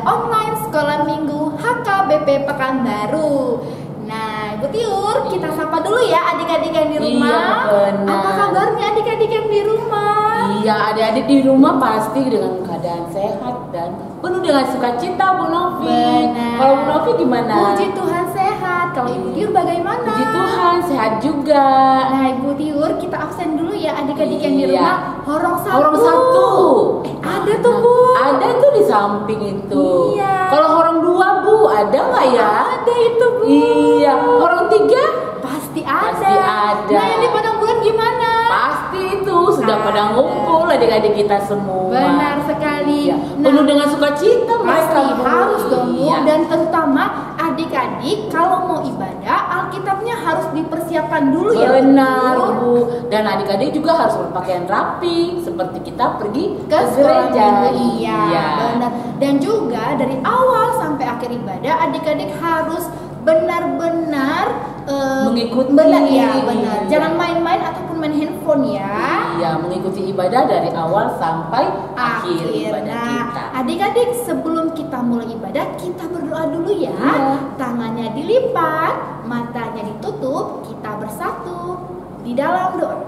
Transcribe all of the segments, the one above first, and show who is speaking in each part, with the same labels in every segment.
Speaker 1: online Sekolah Minggu HKBP Pekanbaru. Nah, Ibu Tiur, kita sapa dulu ya adik-adik yang di rumah.
Speaker 2: Iya, benar.
Speaker 1: Apa kabarnya adik-adik yang di rumah?
Speaker 2: Iya, adik-adik di rumah pasti dengan keadaan sehat dan penuh dengan sukacita, Bu Novi.
Speaker 1: Benar.
Speaker 2: Kalau Bu Novi gimana?
Speaker 1: Puji Tuhan sehat. Kalau Ibu Tiur bagaimana?
Speaker 2: Puji Tuhan sehat juga.
Speaker 1: Nah, Ibu Tiur, kita absen dulu ya adik-adik yang di
Speaker 2: Iya.
Speaker 1: rumah. Horong satu.
Speaker 2: Horong satu.
Speaker 1: Ada tuh, Bu.
Speaker 2: Ada tuh di samping itu.
Speaker 1: Iya.
Speaker 2: Kalau horong dua, Bu, ada nggak ya?
Speaker 1: Ada itu, Bu.
Speaker 2: Iya. Horong tiga?
Speaker 1: Pasti ada.
Speaker 2: Pasti ada.
Speaker 1: Nah, yang di padang bulan gimana?
Speaker 2: Pasti itu sudah pada
Speaker 1: Ada.
Speaker 2: ngumpul adik-adik kita semua.
Speaker 1: Benar sekali.
Speaker 2: Iya.
Speaker 1: Nah,
Speaker 2: Penuh dengan sukacita mereka.
Speaker 1: pasti
Speaker 2: Bu.
Speaker 1: harus dong, Bu.
Speaker 2: Iya.
Speaker 1: Dan terutama adik-adik kalau mau ibadah, Alkitabnya harus dipersiapkan dulu ya, Bu.
Speaker 2: Benar, Bu. Dan adik-adik juga harus berpakaian rapi seperti kita pergi
Speaker 1: Ke sekolah
Speaker 2: gereja.
Speaker 1: minggu. Iya, benar. Dan juga dari awal sampai akhir ibadah, adik-adik harus benar-benar
Speaker 2: Mengikuti.
Speaker 1: benar ya, benar.
Speaker 2: Iya.
Speaker 1: Jangan main-main ataupun main handphone ya.
Speaker 2: Iya, mengikuti ibadah dari awal sampai akhir ibadah
Speaker 1: Nah,
Speaker 2: kita.
Speaker 1: adik-adik sebelum kita mulai ibadah, kita berdoa dulu ya.
Speaker 2: Iya.
Speaker 1: Tangannya dilipat, matanya ditutup, kita bersatu di dalam doa.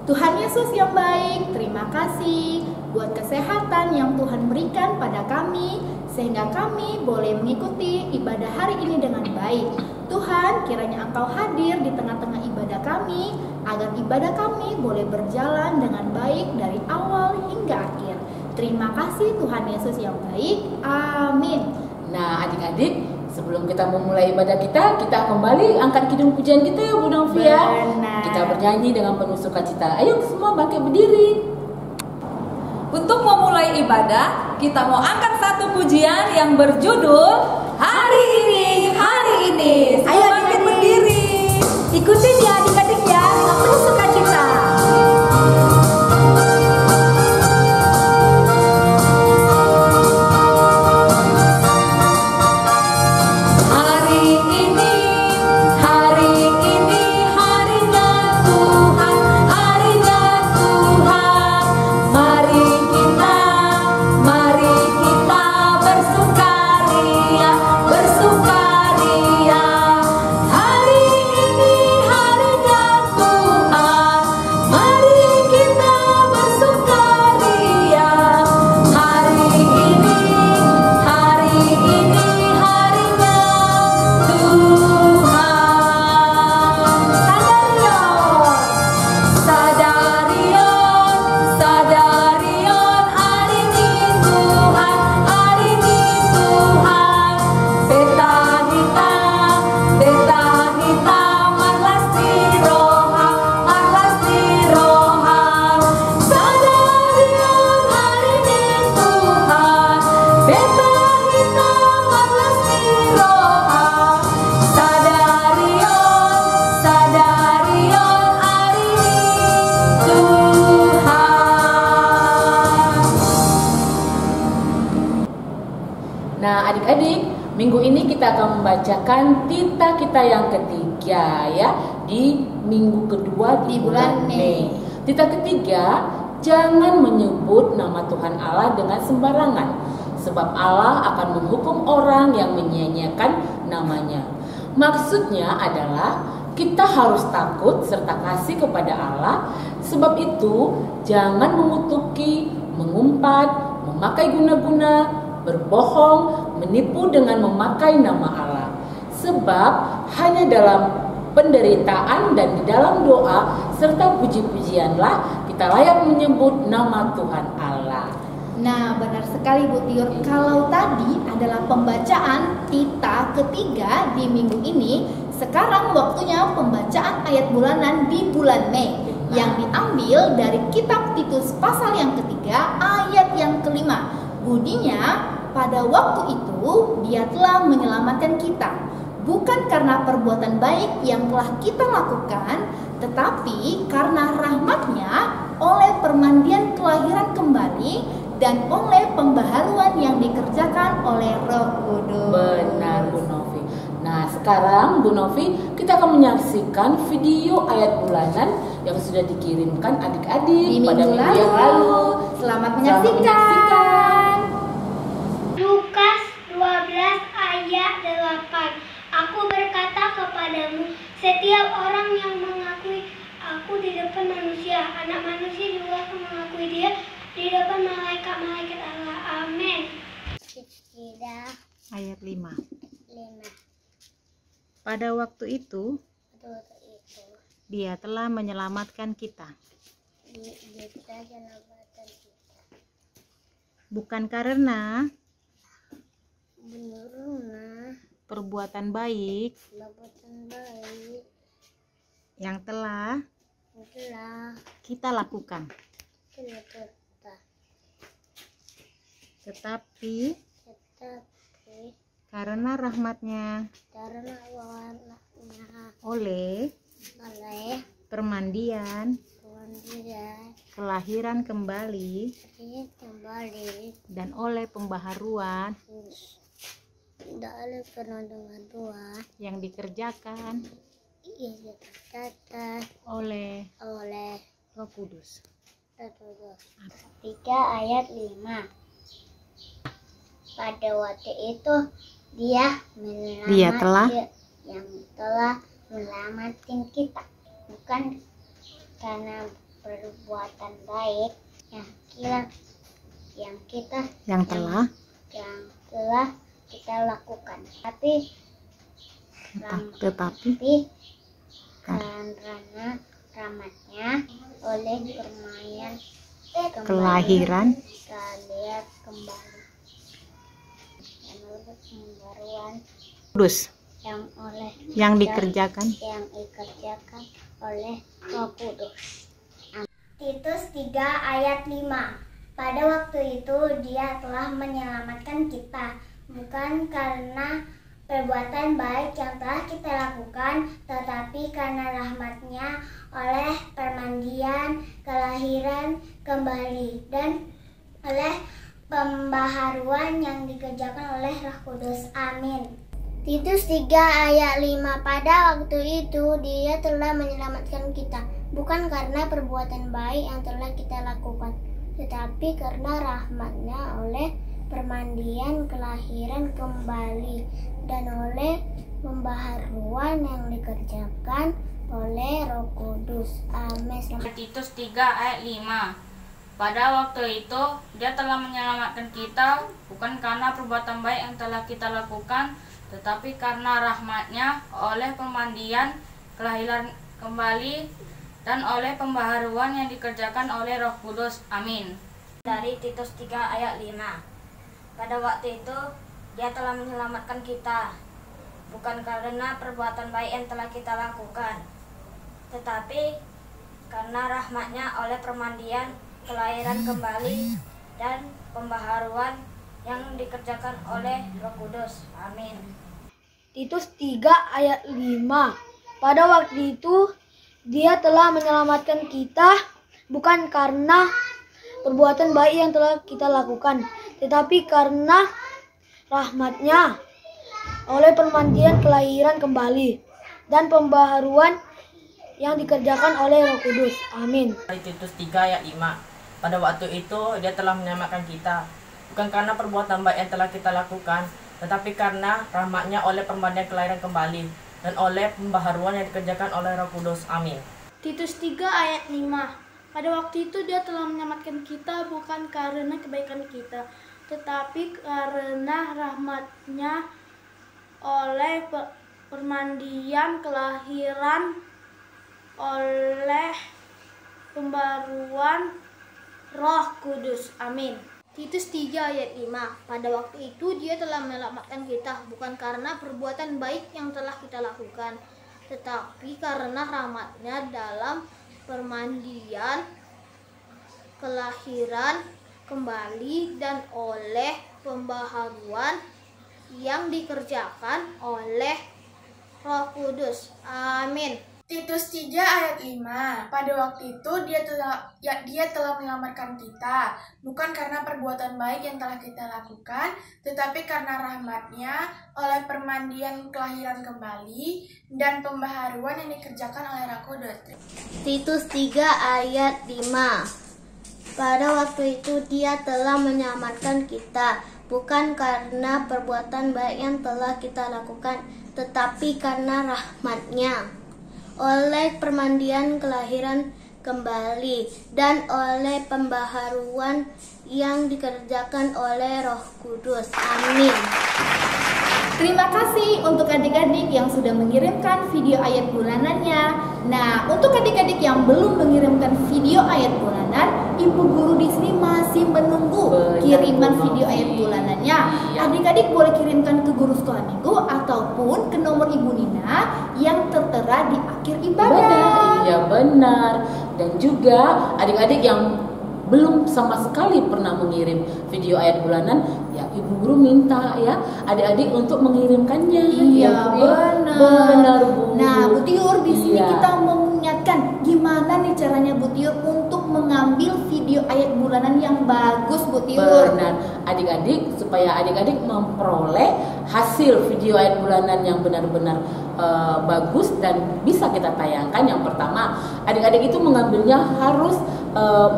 Speaker 1: Tuhan Yesus yang baik, terima kasih buat kesehatan yang Tuhan berikan pada kami, sehingga kami boleh mengikuti ibadah hari ini dengan baik. Tuhan, kiranya Engkau hadir di tengah-tengah ibadah kami, agar ibadah kami boleh berjalan dengan baik dari awal hingga akhir. Terima kasih Tuhan Yesus yang baik. Amin.
Speaker 2: Nah, adik-adik, sebelum kita memulai ibadah kita kembali angkat kidung pujian kita ya, Bu Novi ya.
Speaker 1: Benar.
Speaker 2: Kita bernyanyi dengan penuh sukacita. Ayo semua bangkit berdiri.
Speaker 3: Untuk memulai ibadah, kita mau angkat satu pujian yang berjudul Hari Ini, Hari Ini. Semua
Speaker 1: Ayo,
Speaker 3: bangkit
Speaker 1: adik-adik.
Speaker 3: berdiri.
Speaker 1: Ikutin ya adik-adik ya, dengan penuh sukacita.
Speaker 3: Hari ini, hari ini, harinya Tuhan, harinya Tuhan. Mari kita bersukaria, bersukaria. Hari ini harinya Tuhan, mari kita bersukaria. Hari ini harinya Tuhan. Sadarion, sadarion, hari ini Tuhan, hari ini Tuhan. Beta hitam, marlas di roha, marlas di roha. Sadarion, hari ini Tuhan. Beta hitam, marlas di roha. Sadarion, hari ini Tuhan.
Speaker 2: Nah, adik-adik, minggu ini kita akan membacakan tita kita yang ketiga ya, di minggu kedua di bulan Mei. Tita ketiga, jangan menyebut nama Tuhan Allah dengan sembarangan, sebab Allah akan menghukum orang yang menyia-nyiakan namanya. Maksudnya adalah kita harus takut serta kasih kepada Allah. Sebab itu jangan mengutuki, mengumpat, memakai guna-guna, berbohong, menipu dengan memakai nama Allah. Sebab hanya dalam penderitaan dan di dalam doa serta puji-pujianlah kita layak menyebut nama Tuhan Allah.
Speaker 1: Nah, benar sekali Bu Tiur. Kalau tadi adalah pembacaan tita ketiga di minggu ini, sekarang waktunya pembacaan ayat bulanan di bulan Mei yang diambil dari kitab Titus pasal yang ketiga ayat yang kelima. Bunyinya, pada waktu itu Dia telah menyelamatkan kita, bukan karena perbuatan baik yang telah kita lakukan, tetapi karena rahmat-Nya oleh permandian kelahiran kembali dan oleh pembaharuan yang dikerjakan oleh Roh Kudus.
Speaker 2: Benar, Bu Novi. Nah, sekarang Bu Novi, kita akan menyaksikan video ayat bulanan yang sudah dikirimkan adik-adik
Speaker 1: Di
Speaker 2: pada
Speaker 1: minggu
Speaker 2: minggu yang lalu.
Speaker 1: Selamat menyaksikan.
Speaker 4: ayat 8. Aku berkata kepadamu, setiap orang yang mengakui aku di depan manusia, anak manusia juga akan mengakui dia di depan malaikat-malaikat Allah. Amin.
Speaker 5: Ayat 5. Pada waktu itu dia telah menyelamatkan kita. Bukan karena perbuatan baik yang telah kita lakukan, tetapi karena rahmatnya oleh permandian kelahiran kembali dan oleh pembaharuan yang dikerjakan oleh Roh Kudus.
Speaker 4: 3 ayat 5. Pada waktu itu dia telah menyelamatkan kita, bukan karena perbuatan baik yang telah kita lakukan, tetapi karena rahmatnya oleh kelahiran kembali pembaharuan
Speaker 5: Kudus yang dikerjakan
Speaker 4: oleh Roh Kudus. Titus 3 ayat 5. Pada waktu itu dia telah menyelamatkan kita, bukan karena perbuatan baik yang telah kita lakukan, tetapi karena rahmatnya oleh permandian kelahiran kembali dan oleh pembaharuan yang dikerjakan oleh Roh Kudus. Amin. Titus 3 ayat 5. Pada waktu itu dia telah menyelamatkan kita, bukan karena perbuatan baik yang telah kita lakukan, tetapi karena rahmatnya oleh permandian kelahiran kembali dan oleh pembaharuan yang dikerjakan oleh Roh Kudus. Amin.
Speaker 6: Titus 3 ayat 5. Pada waktu itu dia telah menyelamatkan kita, bukan karena perbuatan baik yang telah kita lakukan, tetapi karena rahmatnya oleh pemandian kelahiran kembali dan oleh pembaharuan yang dikerjakan oleh Roh Kudus. Amin.
Speaker 4: Dari Titus 3 ayat 5. Pada waktu itu dia telah menyelamatkan kita, bukan karena perbuatan baik yang telah kita lakukan, tetapi karena rahmatnya oleh permandian kelahiran kembali dan pembaharuan yang dikerjakan oleh Roh Kudus. Amin.
Speaker 7: Titus 3 ayat 5. Pada waktu itu dia telah menyelamatkan kita, bukan karena perbuatan baik yang telah kita lakukan, tetapi karena rahmatnya oleh permandian kelahiran kembali dan pembaharuan yang dikerjakan oleh Roh Kudus. Amin.
Speaker 8: Titus 3 ayat 5. Pada waktu itu dia telah menyelamatkan kita, bukan karena perbuatan baik yang telah kita lakukan, tetapi karena rahmatnya oleh permandian kelahiran kembali dan oleh pembaharuan yang dikerjakan oleh Roh Kudus. Amin.
Speaker 4: Titus 3 ayat 5. Pada waktu itu dia telah menyelamatkan kita, bukan karena kebaikan kita, tetapi karena rahmatnya oleh permandian kelahiran oleh pembaharuan Roh Kudus. Amin. Titus 3 ayat 5. Pada waktu itu dia telah menyelamatkan kita, bukan karena perbuatan baik yang telah kita lakukan, tetapi karena rahmatnya dalam permandian kelahiran kembali dan oleh pembaharuan yang dikerjakan oleh Roh Kudus. Amin.
Speaker 9: Titus 3 ayat 5. Pada waktu itu dia telah menyelamatkan kita, bukan karena perbuatan baik yang telah kita lakukan, tetapi karena rahmatnya oleh permandian kelahiran kembali dan pembaharuan yang dikerjakan oleh Roh Kudus.
Speaker 4: Titus 3 ayat 5. Pada waktu itu Dia telah menyelamatkan kita, bukan karena perbuatan baik yang telah kita lakukan, tetapi karena rahmat-Nya. Oleh permandian kelahiran kembali dan oleh pembaharuan yang dikerjakan oleh Roh Kudus. Amin.
Speaker 1: Terima kasih untuk adik-adik yang sudah mengirimkan video ayat bulanannya. Nah, untuk adik-adik yang belum mengirimkan video ayat bulanan, Ibu Guru di sini masih menunggu kiriman video ayat bulanannya. Adik-adik boleh kirimkan ke Guru Sekolah Minggu ataupun ke nomor Ibu Nina yang tertera di akhir ibadah.
Speaker 2: Iya benar. Dan juga adik-adik yang belum sama sekali pernah mengirim video ayat bulanan, ya Ibu Guru minta ya adik-adik untuk mengirimkannya.
Speaker 1: Iya
Speaker 2: benar Bu.
Speaker 1: Nah Bu Tiur, di sini kita mengingatkan gimana nih caranya Bu Tiur untuk mengambil video ayat bulanan yang bagus Bu Tiur.
Speaker 2: Benar, adik-adik, supaya adik-adik memperoleh hasil video ayat bulanan yang benar-benar bagus dan bisa kita tayangkan. Yang pertama, adik-adik itu mengambilnya harus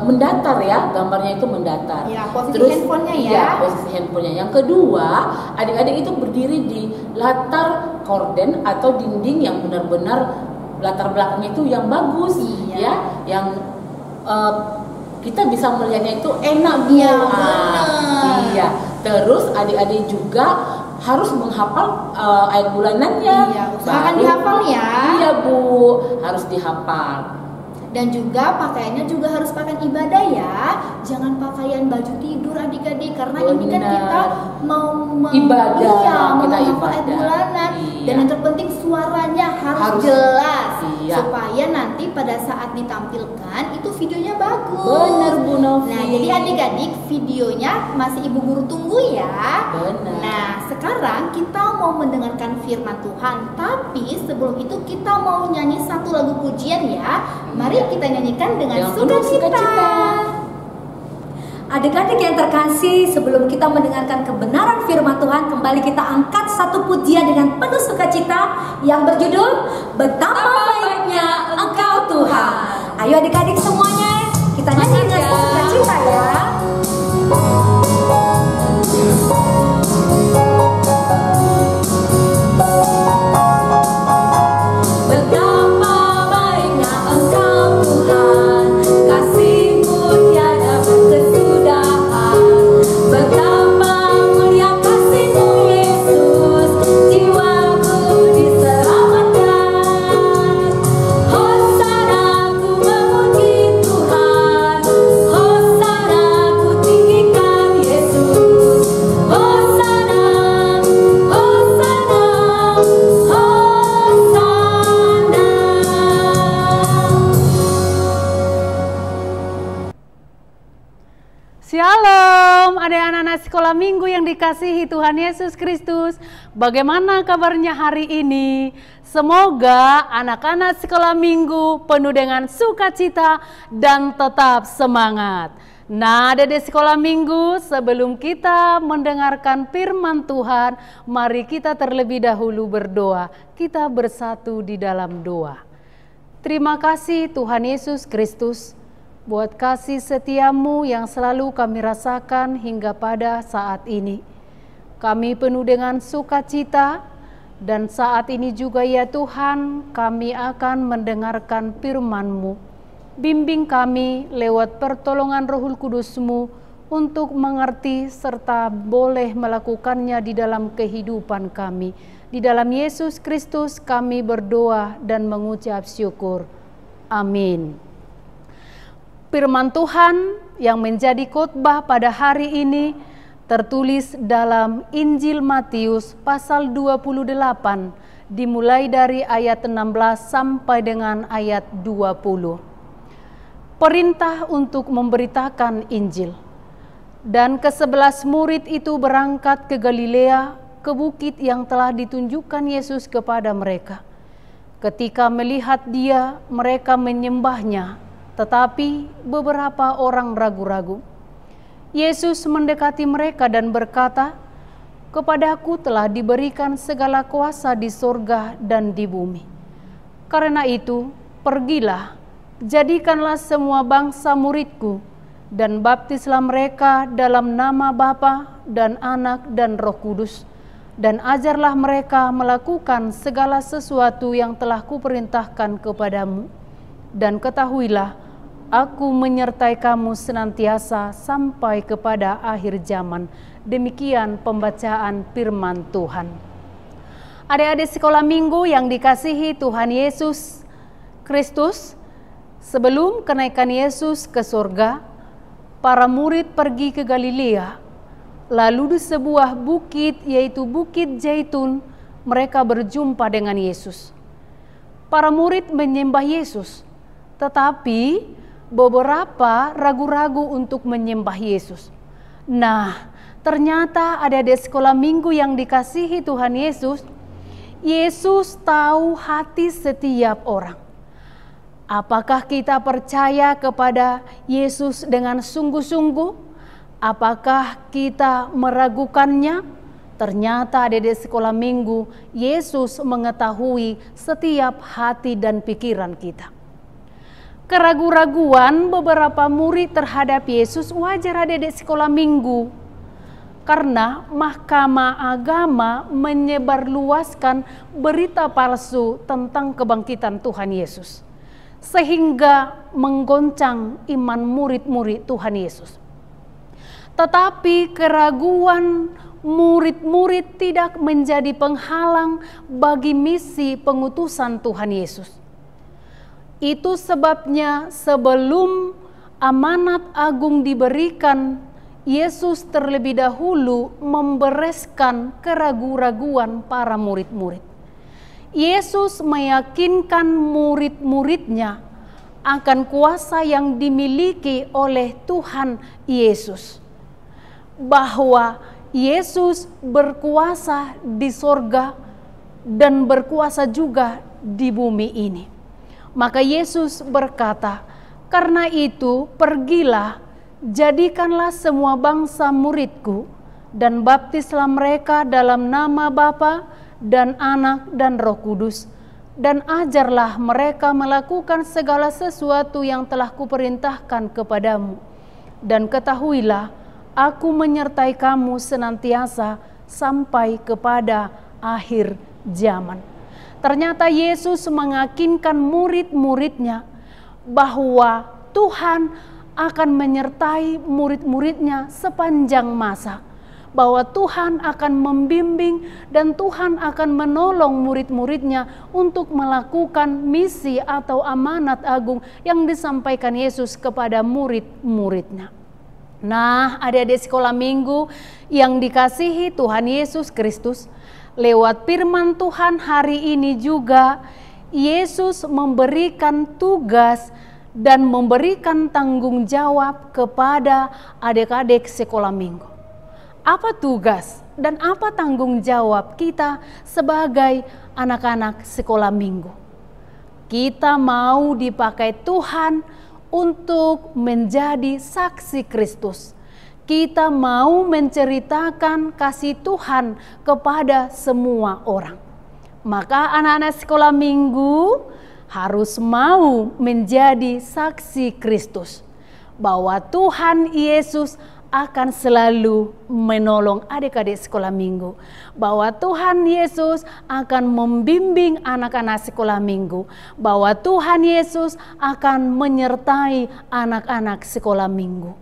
Speaker 2: mendatar ya, gambarnya itu mendatar.
Speaker 1: Ya, posisi handphonenya ya.
Speaker 2: Iya, posisi handphonenya. Yang kedua, adik-adik itu berdiri di latar korden atau dinding yang benar-benar latar belakangnya itu yang bagus, ya, yang kita bisa melihatnya itu enak Bu. Iya. Terus adik-adik juga harus menghafal ayat bulanannya.
Speaker 1: Iya, usahakan dihafal ya.
Speaker 2: Iya Bu, harus dihafal.
Speaker 1: Dan juga pakaiannya juga harus pakaian ibadah ya. Jangan pakaian baju tidur adik-adik, karena ini kan kita mau
Speaker 2: ibadah,
Speaker 1: kita
Speaker 2: ibadah
Speaker 1: ayat bulanan.
Speaker 2: Iya.
Speaker 1: Dan yang terpenting suaranya harus jelas.
Speaker 2: Iya.
Speaker 1: Supaya nanti pada saat ditampilkan itu videonya bagus.
Speaker 2: Benar Bu Novi.
Speaker 1: Nah, jadi adik-adik videonya masih Ibu Guru tunggu ya.
Speaker 2: Benar.
Speaker 1: Nah, sekarang kita mau mendengarkan firman Tuhan. Tapi sebelum itu kita mau nyanyi satu lagu pujian ya. Mari kita nyanyikan dengan sukacita.
Speaker 3: Adik-adik yang terkasih, sebelum kita mendengarkan kebenaran firman Tuhan, kembali kita angkat satu pujian dengan penuh sukacita yang berjudul Betapa Baiknya Engkau Tuhan. Ayo adik-adik semuanya, kita nyanyi dengan sukacita ya. Betapa baiknya Engkau Tuhan, kasih-Mu tiada berkesudahan. Betapa mulia kasih-Mu Yesus, jiwaku diselamatkan. Hosana ku memuji Tuhan, hosana ku tinggikan Yesus. Hosana, hosana, hosana.
Speaker 10: Shalom, anak-anak sekolah minggu yang dikasihi Tuhan Yesus Kristus. Bagaimana kabarnya hari ini? Semoga anak-anak sekolah minggu penuh dengan sukacita dan tetap semangat. Nah, Adik sekolah minggu, sebelum kita mendengarkan firman Tuhan, mari kita terlebih dahulu berdoa. Kita bersatu di dalam doa. Terima kasih Tuhan Yesus Kristus, buat kasih setiamu yang selalu kami rasakan hingga pada saat ini. Kami penuh dengan sukacita, dan saat ini juga ya Tuhan, kami akan mendengarkan firman-Mu. Bimbing kami lewat pertolongan Roh Kudus-Mu untuk mengerti serta boleh melakukannya di dalam kehidupan kami. Di dalam Yesus Kristus kami berdoa dan mengucap syukur. Amin. Firman Tuhan yang menjadi khotbah pada hari ini tertulis dalam Injil Matius pasal 28, dimulai dari ayat 16 sampai dengan ayat 20. Perintah untuk memberitakan Injil. Dan ke-11 murid itu berangkat ke Galilea, ke bukit yang telah ditunjukkan Yesus kepada mereka. Ketika melihat Dia, mereka menyembahnya, tetapi beberapa orang ragu-ragu. Yesus mendekati mereka dan berkata, "Kepadaku telah diberikan segala kuasa di sorga dan di bumi. Karena itu, pergilah, jadikanlah semua bangsa muridku, dan baptislah mereka dalam nama Bapa dan Anak dan Roh Kudus, dan ajarlah mereka melakukan segala sesuatu yang telah kuperintahkan kepadamu. Dan ketahuilah, aku menyertai kamu senantiasa sampai kepada akhir zaman. Demikian pembacaan firman Tuhan. Adik-adik sekolah minggu yang dikasihi Tuhan Yesus Kristus, sebelum kenaikan Yesus ke surga, para murid pergi ke Galilea. Lalu di sebuah bukit, yaitu Bukit Zaitun, mereka berjumpa dengan Yesus. Para murid menyembah Yesus, tetapi beberapa ragu-ragu untuk menyembah Yesus. Nah, ternyata ada di sekolah minggu yang dikasihi Tuhan Yesus, Yesus tahu hati setiap orang. Apakah kita percaya kepada Yesus dengan sungguh-sungguh? Apakah kita meragukannya? Ternyata ada di sekolah minggu, Yesus mengetahui setiap hati dan pikiran kita. Keraguan-raguan beberapa murid terhadap Yesus wajar ada di sekolah minggu, karena Mahkamah Agama menyebarluaskan berita palsu tentang kebangkitan Tuhan Yesus, sehingga menggoncang iman murid-murid Tuhan Yesus. Tetapi keraguan murid-murid tidak menjadi penghalang bagi misi pengutusan Tuhan Yesus. Itu sebabnya sebelum amanat agung diberikan, Yesus terlebih dahulu membereskan keraguan-raguan para murid-murid. Yesus meyakinkan murid-muridnya akan kuasa yang dimiliki oleh Tuhan Yesus, bahwa Yesus berkuasa di sorga dan berkuasa juga di bumi ini. Maka Yesus berkata, "Karena itu pergilah, jadikanlah semua bangsa muridku, dan baptislah mereka dalam nama Bapa dan Anak dan Roh Kudus, dan ajarlah mereka melakukan segala sesuatu yang telah kuperintahkan kepadamu. Dan ketahuilah, aku menyertai kamu senantiasa sampai kepada akhir zaman." Ternyata Yesus mengakinkan murid-muridnya bahwa Tuhan akan menyertai murid-muridnya sepanjang masa, bahwa Tuhan akan membimbing dan Tuhan akan menolong murid-muridnya untuk melakukan misi atau amanat agung yang disampaikan Yesus kepada murid-muridnya. Nah, adik-adik sekolah minggu yang dikasihi Tuhan Yesus Kristus, lewat firman Tuhan hari ini juga Yesus memberikan tugas dan memberikan tanggung jawab kepada adik-adik sekolah minggu. Apa tugas dan apa tanggung jawab kita sebagai anak-anak sekolah minggu? Kita mau dipakai Tuhan untuk menjadi saksi Kristus. Kita mau menceritakan kasih Tuhan kepada semua orang. Maka anak-anak sekolah minggu harus mau menjadi saksi Kristus, bahwa Tuhan Yesus akan selalu menolong adik-adik sekolah minggu, bahwa Tuhan Yesus akan membimbing anak-anak sekolah minggu, bahwa Tuhan Yesus akan menyertai anak-anak sekolah minggu,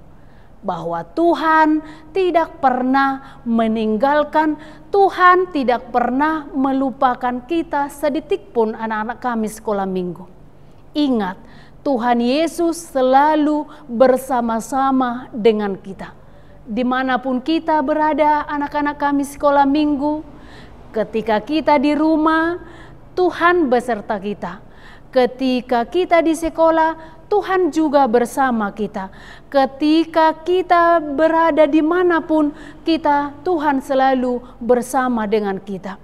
Speaker 10: bahwa Tuhan tidak pernah meninggalkan, Tuhan tidak pernah melupakan kita sedetik pun anak-anak kami sekolah minggu. Ingat, Tuhan Yesus selalu bersama-sama dengan kita. Dimanapun kita berada anak-anak kami sekolah minggu, ketika kita di rumah, Tuhan beserta kita. Ketika kita di sekolah, Tuhan juga bersama kita. Ketika kita berada dimanapun kita, Tuhan selalu bersama dengan kita.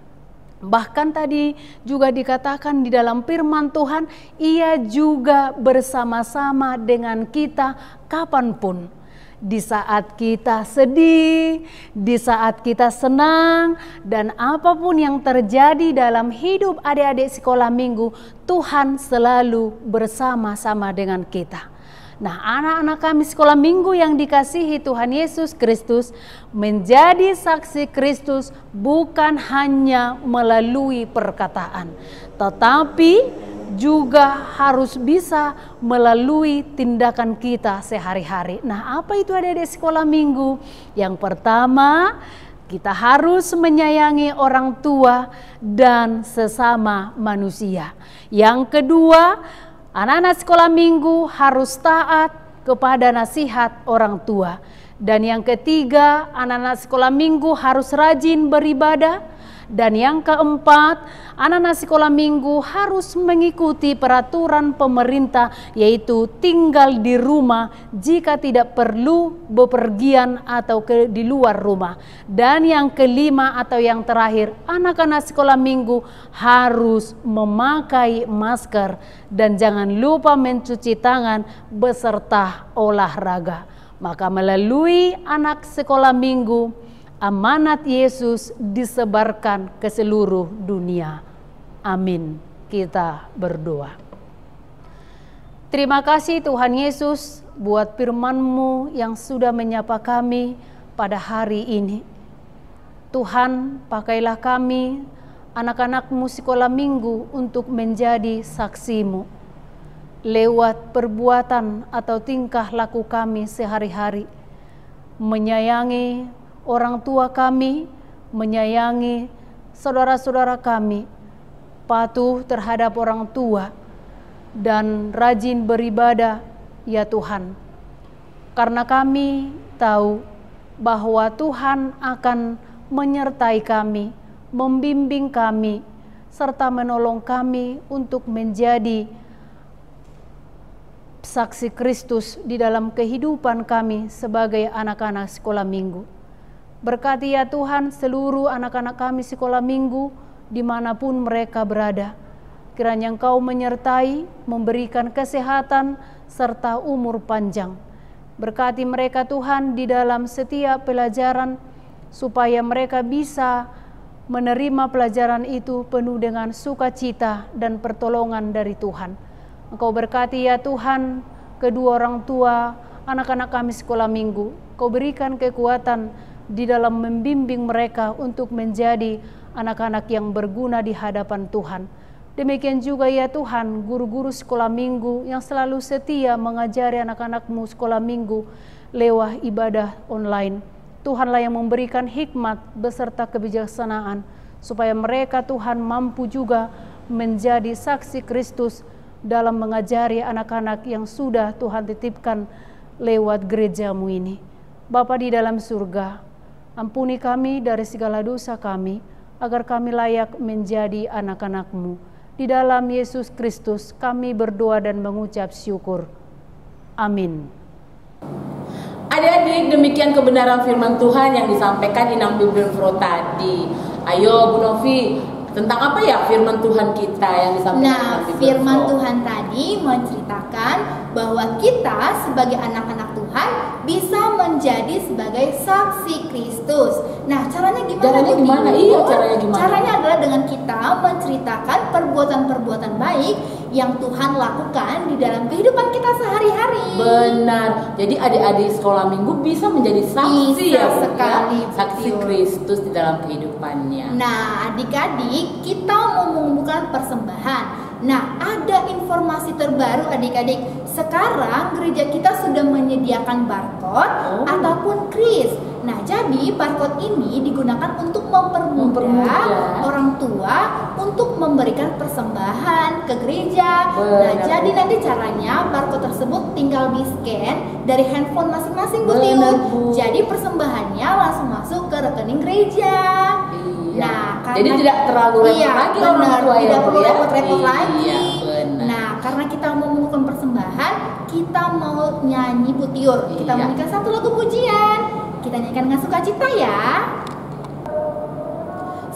Speaker 10: Bahkan tadi juga dikatakan di dalam firman Tuhan, Ia juga bersama-sama dengan kita kapanpun. Di saat kita sedih, di saat kita senang, dan apapun yang terjadi dalam hidup adik-adik sekolah minggu, Tuhan selalu bersama-sama dengan kita. Nah, anak-anak kami sekolah minggu yang dikasihi Tuhan Yesus Kristus, menjadi saksi Kristus bukan hanya melalui perkataan, tetapi juga harus bisa melalui tindakan kita sehari-hari. Nah, apa itu adik-adik sekolah minggu? Yang pertama, kita harus menyayangi orang tua dan sesama manusia. Yang kedua, anak-anak sekolah minggu harus taat kepada nasihat orang tua. Dan yang ketiga, anak-anak sekolah minggu harus rajin beribadah. Dan yang keempat, anak-anak sekolah minggu harus mengikuti peraturan pemerintah, yaitu tinggal di rumah jika tidak perlu bepergian atau di luar rumah. Dan yang kelima atau yang terakhir, anak-anak sekolah minggu harus memakai masker dan jangan lupa mencuci tangan beserta olahraga. Maka melalui anak sekolah minggu, amanat Yesus disebarkan ke seluruh dunia. Amin. Kita berdoa. Terima kasih Tuhan Yesus buat firman-Mu yang sudah menyapa kami pada hari ini. Tuhan, pakailah kami, anak-anak-Mu sekolah minggu untuk menjadi saksi-Mu. Lewat perbuatan atau tingkah laku kami sehari-hari. Menyayangi orang tua kami, menyayangi saudara-saudara kami, patuh terhadap orang tua, dan rajin beribadah, ya Tuhan. Karena kami tahu bahwa Tuhan akan menyertai kami, membimbing kami, serta menolong kami untuk menjadi saksi Kristus di dalam kehidupan kami sebagai anak-anak sekolah minggu. Berkati ya Tuhan seluruh anak-anak kami sekolah minggu dimanapun mereka berada. Kiranya Engkau menyertai, memberikan kesehatan serta umur panjang. Berkati mereka Tuhan di dalam setiap pelajaran supaya mereka bisa menerima pelajaran itu penuh dengan sukacita dan pertolongan dari Tuhan. Engkau berkati ya Tuhan kedua orang tua anak-anak kami sekolah minggu. Engkau berikan kekuatan di dalam membimbing mereka untuk menjadi anak-anak yang berguna di hadapan Tuhan. Demikian juga ya Tuhan, guru-guru sekolah minggu yang selalu setia mengajari anak-anak-Mu sekolah minggu lewat ibadah online. Tuhanlah yang memberikan hikmat beserta kebijaksanaan, supaya mereka Tuhan mampu juga menjadi saksi Kristus dalam mengajari anak-anak yang sudah Tuhan titipkan lewat gereja-Mu ini. Bapa di dalam surga, ampuni kami dari segala dosa kami, agar kami layak menjadi anak-anak-Mu. Di dalam Yesus Kristus kami berdoa dan mengucap syukur. Amin.
Speaker 2: Adik-adik, demikian kebenaran firman Tuhan yang disampaikan Inang Bimbing Pro tadi. Ayo Bu Novi, tentang apa ya firman Tuhan kita yang disampaikan?
Speaker 1: Nah, firman Tuhan tadi menceritakan bahwa kita sebagai anak-anak Tuhan bisa menjadi sebagai saksi Kristus. Nah, caranya gimana?
Speaker 2: Caranya gimana? Iya, caranya gimana?
Speaker 1: Caranya adalah dengan kita menceritakan perbuatan-perbuatan baik yang Tuhan lakukan di dalam kehidupan kita sehari-hari.
Speaker 2: Benar. Jadi adik-adik sekolah minggu bisa menjadi saksi
Speaker 1: bisa
Speaker 2: ya,
Speaker 1: sekali,
Speaker 2: ya? Saksi Kristus di dalam kehidupannya.
Speaker 1: Nah, adik-adik, kita mau mengumpulkan persembahan. Nah, ada informasi terbaru adik-adik. Sekarang gereja kita sudah menyediakan barcode ataupun kris. Nah, jadi barcode ini digunakan untuk mempermudah orang tua untuk memberikan persembahan ke gereja. Nah, jadi nanti caranya barcode tersebut tinggal di-scan dari handphone masing-masing, Bu Tiu. Jadi persembahannya langsung masuk ke rekening gereja. Nah, karena
Speaker 2: jadi tidak terlalu repot lagi orang tua,
Speaker 1: tidak perlu repot-repot lagi.
Speaker 2: Iya,
Speaker 1: nah, karena kita mau mengumpulkan persembahan, kita mau nyanyi Bu Tiur. Kita menyanyikan satu lagu pujian. Kita nyanyikan dengan sukacita ya.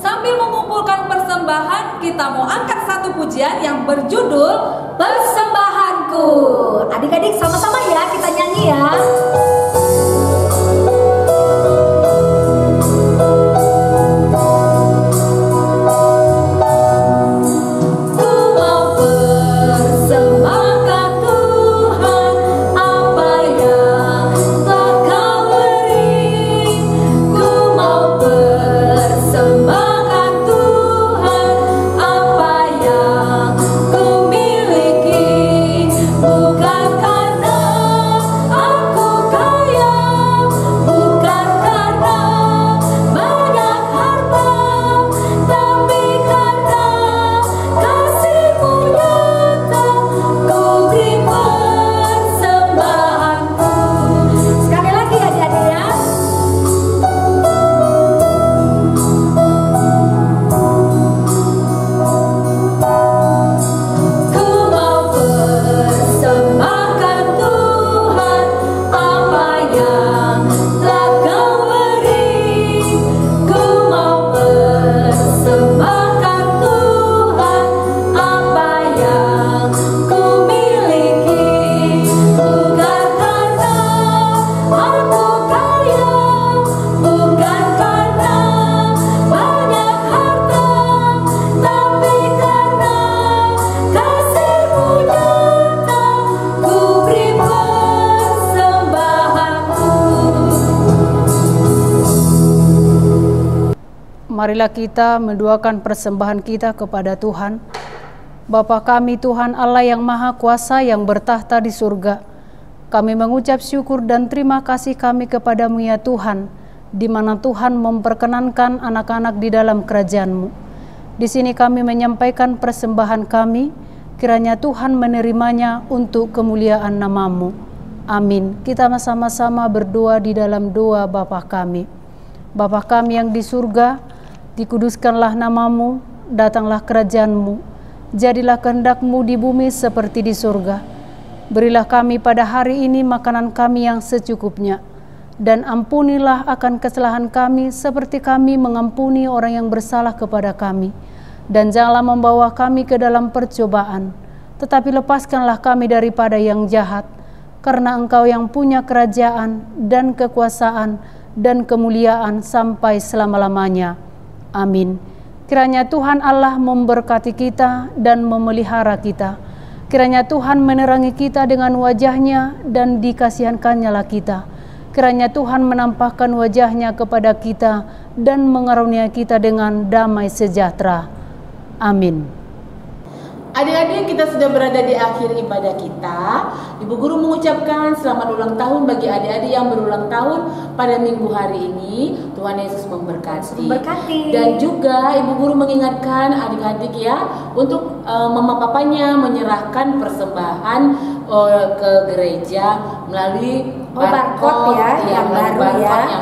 Speaker 3: Sambil mengumpulkan persembahan, kita mau angkat satu pujian yang berjudul Persembahanku. Adik-adik sama-sama ya, kita nyanyi ya. Ku mau persembahkan Tuhan
Speaker 10: marilah kita mendoakan persembahan kita kepada Tuhan. Bapa kami Tuhan Allah yang Maha Kuasa yang bertahta di surga, kami mengucap syukur dan terima kasih kami kepadamu ya Tuhan, di mana Tuhan memperkenankan anak-anak di dalam kerajaan-Mu. Di sini kami menyampaikan persembahan kami, kiranya Tuhan menerimanya untuk kemuliaan nama-Mu. Amin. Kita sama-sama berdoa di dalam doa Bapa kami. Bapa kami yang di surga, dikuduskanlah nama-Mu, datanglah kerajaan-Mu, jadilah kehendak-Mu di bumi seperti di surga. Berilah kami pada hari ini makanan kami yang secukupnya, dan ampunilah akan kesalahan kami seperti kami mengampuni orang yang bersalah kepada kami. Dan janganlah membawa kami ke dalam percobaan, tetapi lepaskanlah kami daripada yang jahat, karena Engkau yang punya kerajaan dan kekuasaan dan kemuliaan sampai selama-lamanya. Amin. Kiranya Tuhan Allah memberkati kita dan memelihara kita. Kiranya Tuhan menerangi kita dengan wajah-Nya dan dikasihankan-Nya kita. Kiranya Tuhan menampakkan wajah-Nya kepada kita dan mengaruniai kita dengan damai sejahtera. Amin.
Speaker 2: Adik-adik, kita sudah berada di akhir ibadah kita. Ibu Guru mengucapkan selamat ulang tahun bagi adik-adik yang berulang tahun pada minggu hari ini. Tuhan Yesus memberkati. Dan juga Ibu Guru mengingatkan adik-adik ya, untuk mama papanya menyerahkan persembahan ke gereja melalui
Speaker 3: barcode ya, yang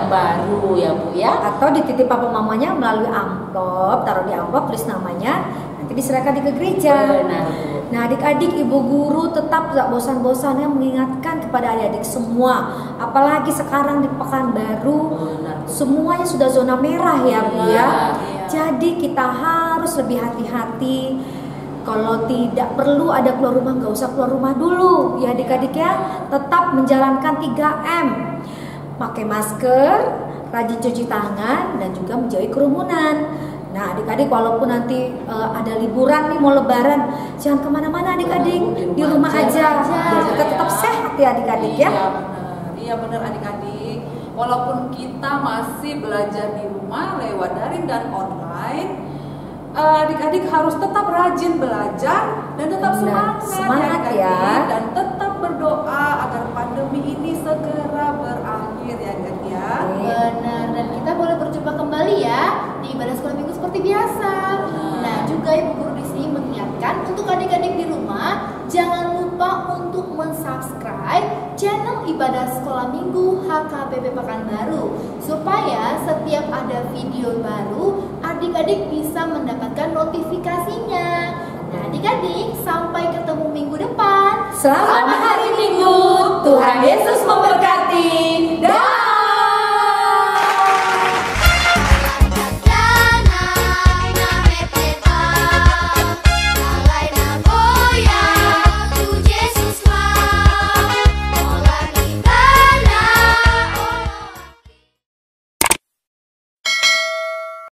Speaker 2: baru ya Bu ya.
Speaker 3: Atau dititip papa mamanya melalui amplop, taruh di amplop tulis namanya, nanti diserahkan ke gereja.
Speaker 2: Benar.
Speaker 3: Nah adik-adik, Ibu Guru tetap tidak bosan-bosannya mengingatkan kepada adik-adik semua, apalagi sekarang di Pekanbaru semuanya sudah zona merah ya Bu ya. Jadi kita harus lebih hati-hati. Kalau tidak perlu ada keluar rumah, nggak usah keluar rumah dulu ya adik-adik ya. Tetap menjalankan 3M, pakai masker, rajin cuci tangan, dan juga menjauhi kerumunan. Nah adik-adik, walaupun nanti ada liburan nih, mau lebaran, jangan kemana-mana adik-adik, di rumah aja biar kita tetap sehat ya adik-adik ya.
Speaker 11: Iya benar adik-adik, walaupun kita masih belajar di rumah lewat daring dan online, adik-adik harus tetap rajin belajar dan tetap semangat ya, dan tetap berdoa agar pandemi ini segera berakhir ya adik-adik ya.
Speaker 1: Benar, dan kita boleh berjumpa kembali ya di ibadah sekolah minggu seperti biasa. Nah juga Ibu Guru di sini mengingatkan untuk adik-adik di rumah, jangan lupa untuk mensubscribe channel ibadah sekolah minggu HKBP Pekanbaru, supaya setiap ada video baru adik-adik bisa mendapatkan notifikasinya. Nah adik-adik, sampai ketemu minggu depan.
Speaker 3: Selamat hari Minggu, Tuhan Yesus memberkati.